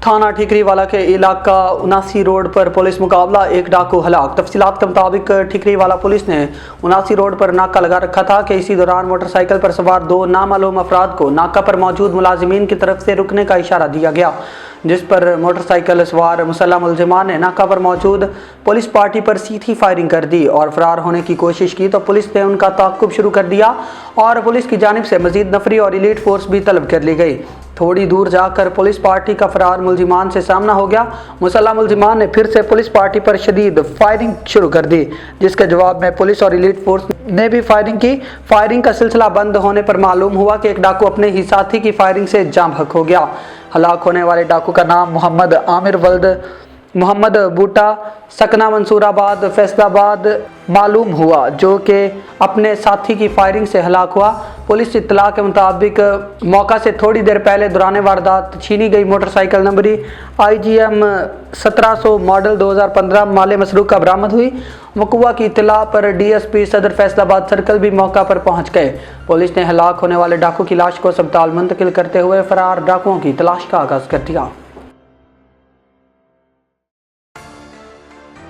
थाना ठीकरी वाला के इलाका 79 रोड पर पुलिस मुकाबला, एक डाकू हलाक। तफसीलात के मुताबिक ठीकरी वाला पुलिस ने 79 रोड पर नाका लगा रखा था कि इसी दौरान मोटरसाइकिल पर सवार दो नामालूम अफराद को नाका पर मौजूद मुलाजिमीन की तरफ से रुकने का इशारा दिया गया, जिस पर मोटरसाइकिल सवार मुसल्लह मुलजिमान ने नाका पर मौजूद पुलिस पार्टी पर सीधी फायरिंग कर दी और फरार होने की कोशिश की तो पुलिस ने उनका ताक़ुब शुरू कर दिया और पुलिस की जानिब से मजीद नफरी और एलीट फोर्स भी तलब कर ली गई। थोड़ी दूर जाकर पुलिस पार्टी का फरार मुलजिमान से सामना हो गया। मुसल्लह मुलजिमान ने फिर से पुलिस पार्टी पर शदीद फायरिंग शुरू कर दी, जिसके जवाब में पुलिस और एलीट फोर्स ने भी फायरिंग की। फायरिंग का सिलसिला बंद होने पर मालूम हुआ कि एक डाकू अपने ही साथी की फायरिंग से जाम हक हो गया। हलाक होने वाले डाकू का नाम मोहम्मद आमिर वल्द मोहम्मद बूटा सकना मंसूराबाद फैसलाबाद मालूम हुआ, जो कि अपने साथी की फायरिंग से हलाक हुआ। पुलिस इत्तला के मुताबिक मौका से थोड़ी देर पहले दौरान वारदात छीनी गई मोटरसाइकिल नंबरी IGM 1700 मॉडल 2015 माले मसरूका बरामद हुई। वक़ुआ की इत्तला पर DSP सदर फैसलाबाद सर्कल भी मौका पर पहुंच गए। पुलिस ने हलाक होने वाले डाकू की लाश को अस्पताल मुंतकिल करते हुए फरार डाकुओं की तलाश का आगाज़ कर दिया।